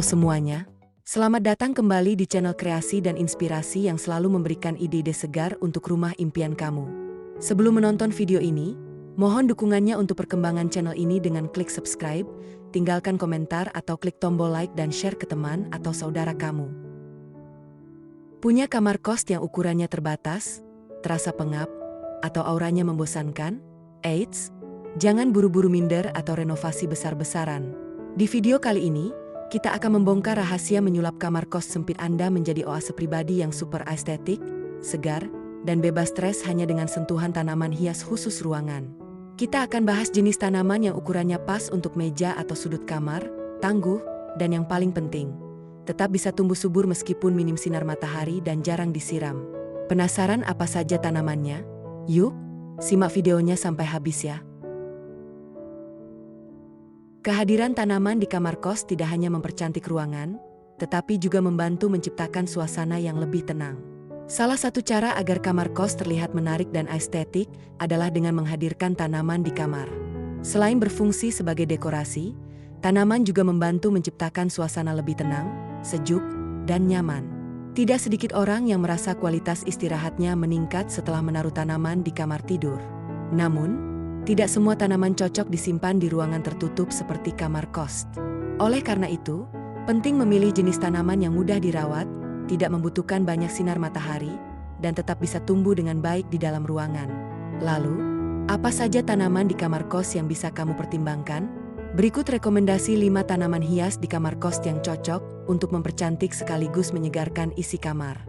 semuanya, selamat datang kembali di channel kreasi dan inspirasi yang selalu memberikan ide-ide segar untuk rumah impian kamu. Sebelum menonton video ini, mohon dukungannya untuk perkembangan channel ini dengan klik subscribe, tinggalkan komentar atau klik tombol like dan share ke teman atau saudara kamu. Punya kamar kos yang ukurannya terbatas, terasa pengap, atau auranya membosankan? Eits, jangan buru-buru minder atau renovasi besar-besaran. Di video kali ini, kita akan membongkar rahasia menyulap kamar kos sempit Anda menjadi oase pribadi yang super estetik, segar, dan bebas stres hanya dengan sentuhan tanaman hias khusus ruangan. Kita akan bahas jenis tanaman yang ukurannya pas untuk meja atau sudut kamar, tangguh, dan yang paling penting, tetap bisa tumbuh subur meskipun minim sinar matahari dan jarang disiram. Penasaran apa saja tanamannya? Yuk, simak videonya sampai habis ya. Kehadiran tanaman di kamar kos tidak hanya mempercantik ruangan, tetapi juga membantu menciptakan suasana yang lebih tenang. Salah satu cara agar kamar kos terlihat menarik dan estetik adalah dengan menghadirkan tanaman di kamar. Selain berfungsi sebagai dekorasi, tanaman juga membantu menciptakan suasana lebih tenang, sejuk, dan nyaman. Tidak sedikit orang yang merasa kualitas istirahatnya meningkat setelah menaruh tanaman di kamar tidur. Namun, tidak semua tanaman cocok disimpan di ruangan tertutup seperti kamar kos. Oleh karena itu, penting memilih jenis tanaman yang mudah dirawat, tidak membutuhkan banyak sinar matahari, dan tetap bisa tumbuh dengan baik di dalam ruangan. Lalu, apa saja tanaman di kamar kos yang bisa kamu pertimbangkan? Berikut rekomendasi 5 tanaman hias di kamar kos yang cocok untuk mempercantik sekaligus menyegarkan isi kamar.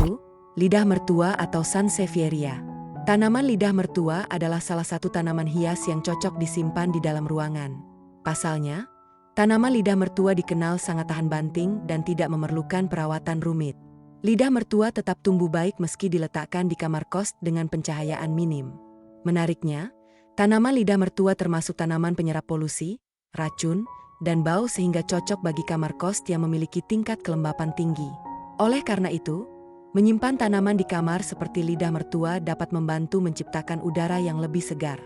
1. Lidah mertua atau Sansevieria. Tanaman lidah mertua adalah salah satu tanaman hias yang cocok disimpan di dalam ruangan. Pasalnya, tanaman lidah mertua dikenal sangat tahan banting dan tidak memerlukan perawatan rumit. Lidah mertua tetap tumbuh baik meski diletakkan di kamar kos dengan pencahayaan minim. Menariknya, tanaman lidah mertua termasuk tanaman penyerap polusi, racun, dan bau sehingga cocok bagi kamar kos yang memiliki tingkat kelembapan tinggi. Oleh karena itu, menyimpan tanaman di kamar seperti lidah mertua dapat membantu menciptakan udara yang lebih segar.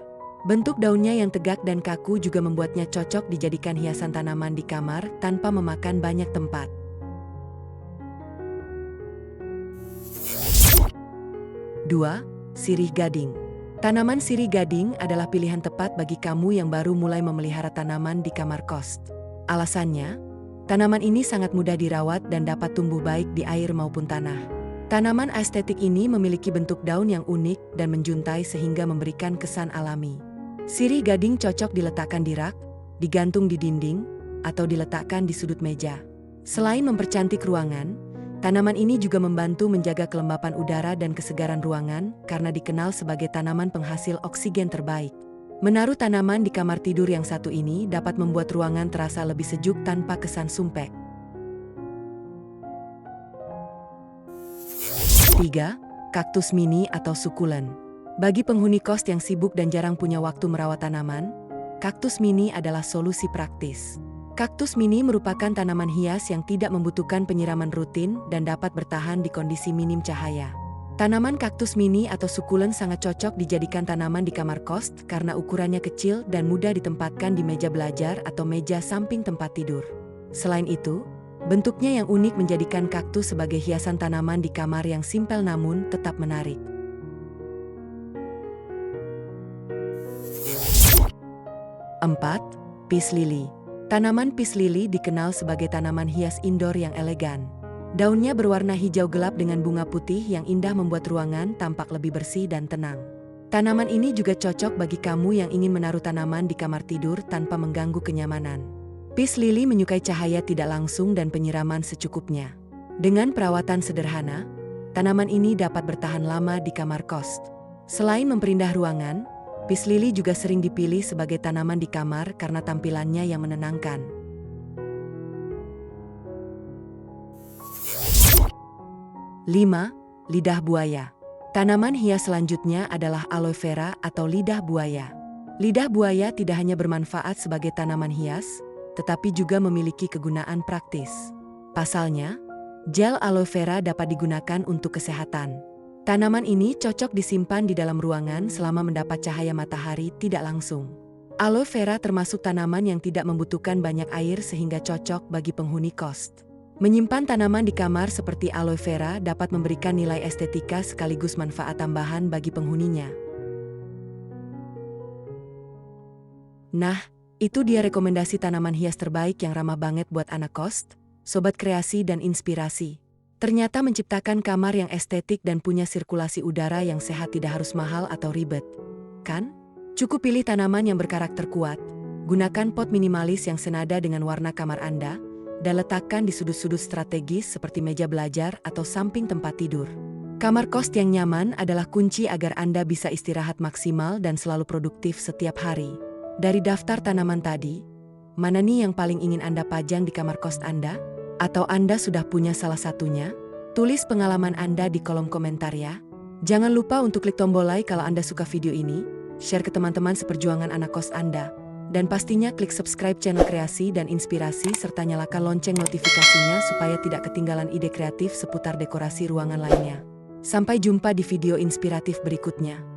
Bentuk daunnya yang tegak dan kaku juga membuatnya cocok dijadikan hiasan tanaman di kamar tanpa memakan banyak tempat. 2. Sirih gading. Tanaman sirih gading adalah pilihan tepat bagi kamu yang baru mulai memelihara tanaman di kamar kos. Alasannya, tanaman ini sangat mudah dirawat dan dapat tumbuh baik di air maupun tanah. Tanaman estetik ini memiliki bentuk daun yang unik dan menjuntai sehingga memberikan kesan alami. Sirih gading cocok diletakkan di rak, digantung di dinding, atau diletakkan di sudut meja. Selain mempercantik ruangan, tanaman ini juga membantu menjaga kelembapan udara dan kesegaran ruangan karena dikenal sebagai tanaman penghasil oksigen terbaik. Menaruh tanaman di kamar tidur yang satu ini dapat membuat ruangan terasa lebih sejuk tanpa kesan sumpek. 3. Kaktus mini atau sukulen. Bagi penghuni kos yang sibuk dan jarang punya waktu merawat tanaman, kaktus mini adalah solusi praktis. Kaktus mini merupakan tanaman hias yang tidak membutuhkan penyiraman rutin dan dapat bertahan di kondisi minim cahaya. Tanaman kaktus mini atau sukulen sangat cocok dijadikan tanaman di kamar kos karena ukurannya kecil dan mudah ditempatkan di meja belajar atau meja samping tempat tidur. Selain itu, bentuknya yang unik menjadikan kaktus sebagai hiasan tanaman di kamar yang simpel namun tetap menarik. 4. Peace lily. Tanaman peace lily dikenal sebagai tanaman hias indoor yang elegan. Daunnya berwarna hijau gelap dengan bunga putih yang indah membuat ruangan tampak lebih bersih dan tenang. Tanaman ini juga cocok bagi kamu yang ingin menaruh tanaman di kamar tidur tanpa mengganggu kenyamanan. Peace lily menyukai cahaya tidak langsung dan penyiraman secukupnya. Dengan perawatan sederhana, tanaman ini dapat bertahan lama di kamar kos. Selain memperindah ruangan, peace lily juga sering dipilih sebagai tanaman di kamar karena tampilannya yang menenangkan. 5. Lidah buaya. Tanaman hias selanjutnya adalah aloe vera atau lidah buaya. Lidah buaya tidak hanya bermanfaat sebagai tanaman hias, tetapi juga memiliki kegunaan praktis. Pasalnya, gel aloe vera dapat digunakan untuk kesehatan. Tanaman ini cocok disimpan di dalam ruangan selama mendapat cahaya matahari tidak langsung. Aloe vera termasuk tanaman yang tidak membutuhkan banyak air sehingga cocok bagi penghuni kos. Menyimpan tanaman di kamar seperti aloe vera dapat memberikan nilai estetika sekaligus manfaat tambahan bagi penghuninya. Nah, itu dia rekomendasi tanaman hias terbaik yang ramah banget buat anak kos, sobat kreasi dan inspirasi. Ternyata menciptakan kamar yang estetik dan punya sirkulasi udara yang sehat tidak harus mahal atau ribet. Kan? Cukup pilih tanaman yang berkarakter kuat, gunakan pot minimalis yang senada dengan warna kamar Anda, dan letakkan di sudut-sudut strategis seperti meja belajar atau samping tempat tidur. Kamar kos yang nyaman adalah kunci agar Anda bisa istirahat maksimal dan selalu produktif setiap hari. Dari daftar tanaman tadi, mana nih yang paling ingin Anda pajang di kamar kos Anda? Atau Anda sudah punya salah satunya? Tulis pengalaman Anda di kolom komentar ya. Jangan lupa untuk klik tombol like kalau Anda suka video ini, share ke teman-teman seperjuangan anak kos Anda, dan pastinya klik subscribe channel Kreasi dan Inspirasi serta nyalakan lonceng notifikasinya supaya tidak ketinggalan ide kreatif seputar dekorasi ruangan lainnya. Sampai jumpa di video inspiratif berikutnya.